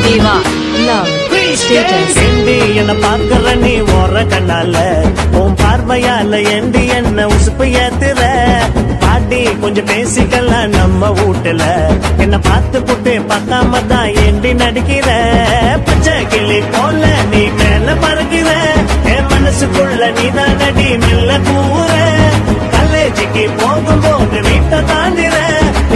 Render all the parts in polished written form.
Deva, love, status. என்ன பாக்குற நீ ஓர கண்ணால உன் பார்வையால ஏண்டி என்ன உசுப்பு ஏத்துற பாட்டி கொஞ்சம் பேசிக்கலாம் நம்ம வீட்டுல என்ன பார்த்து புட்டு பார்க்காம தான் ஏண்டி நடிக்கிற பச்சை கிளி போல நீ மேல பறக்கிற என் மனசுக்குள்ள நீதான் நடி மெல்ல கூற காலேஜுக்கு போகும்போது வீட்டை தாண்டிற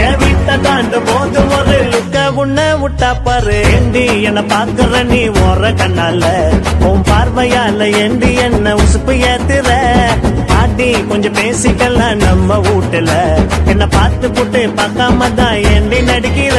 என் வீட்டை தாண்டும் போது ஒரு லுக்க உன்ன விட்டா பாரு ஏண்டி என்ன பாக்குற நீ ஓர கண்ணால உன் பார்வையால ஏண்டி என்ன உசுப்பு ஏத்துற பாட்டி கொஞ்சம் பேசிக்கலாம் நம்ம வீட்டுல என்ன பார்த்து புட்டு பார்க்காம தான் ஏண்டி நடிக்கிற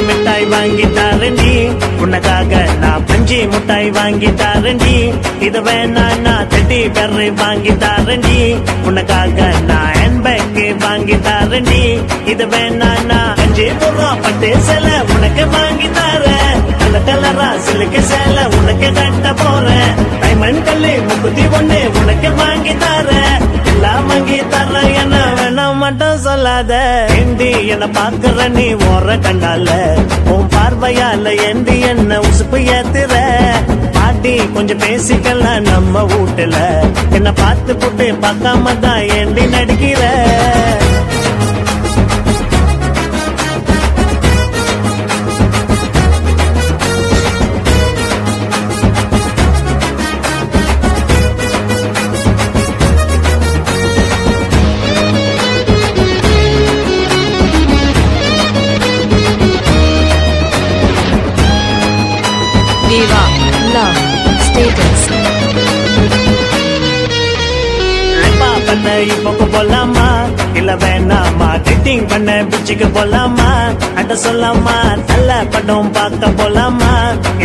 மிட்டாய் வாங்கி தாரண்டி உனக்காக நான் பஞ்சி மிட்டாய் வாங்கி தாரண்டி இது வேணா நான் தட்டி பெரு வாங்கி தாரண்டி உனக்காக நான் ஹேண்ட்பேக் வாங்கி தாரண்டி இது வேணா நான் 5 ரூபா பட்டு சேலை உனக்கு வாங்கி தாரேன் கலர் கலரா சிலுக்கு சேலை உனக்கு கட்ட போறேன் டைமண்ட் கல்லு முக்குத்தி ஒண்ணு உனக்கு வாங்கி தாரேன் எல்லாம் வாங்கி தர என்ன வேணாம் மட்டும் சொல்லாத ஏண்டி என்ன பாக்குற நீ ஓர கண்ணால உன் பார்வையால ஏண்டி என்ன உசுப்பு ஏத்துற பாட்டி கொஞ்சம் பேசிக்கலாம் நம்ம வீட்டுல என்ன பார்த்து புட்டு பார்க்காம தான் ஏண்டி நடிக்கிற Deva, love, status. பண்ண இப்ப போலாமா இல்ல வேணாமா டேட்டிங் பண்ண பிச்சுக்கு போலாமா அட சொல்லாமா நல்ல படம் பார்க்க போலாமா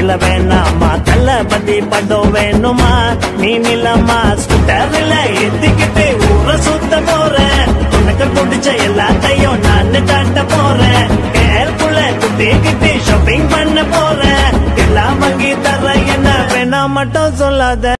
இல்ல வேணாமா தள்ள பத்தி படம் வேணுமா நீ நிலமா ஸ்கூட்டர்ல எத்திக்கிட்டு ஊர சுத்த போறேன் உனக்கு பிடிச்ச எல்லாத்தையும் நான் காட்ட போறேன் கேர்க்குள்ள குட்டிக்கிட்டு ஷாப்பிங் பண்ண போறேன் எல்லாம் வாங்கி தர என்ன வேணா மட்டும் சொல்லாத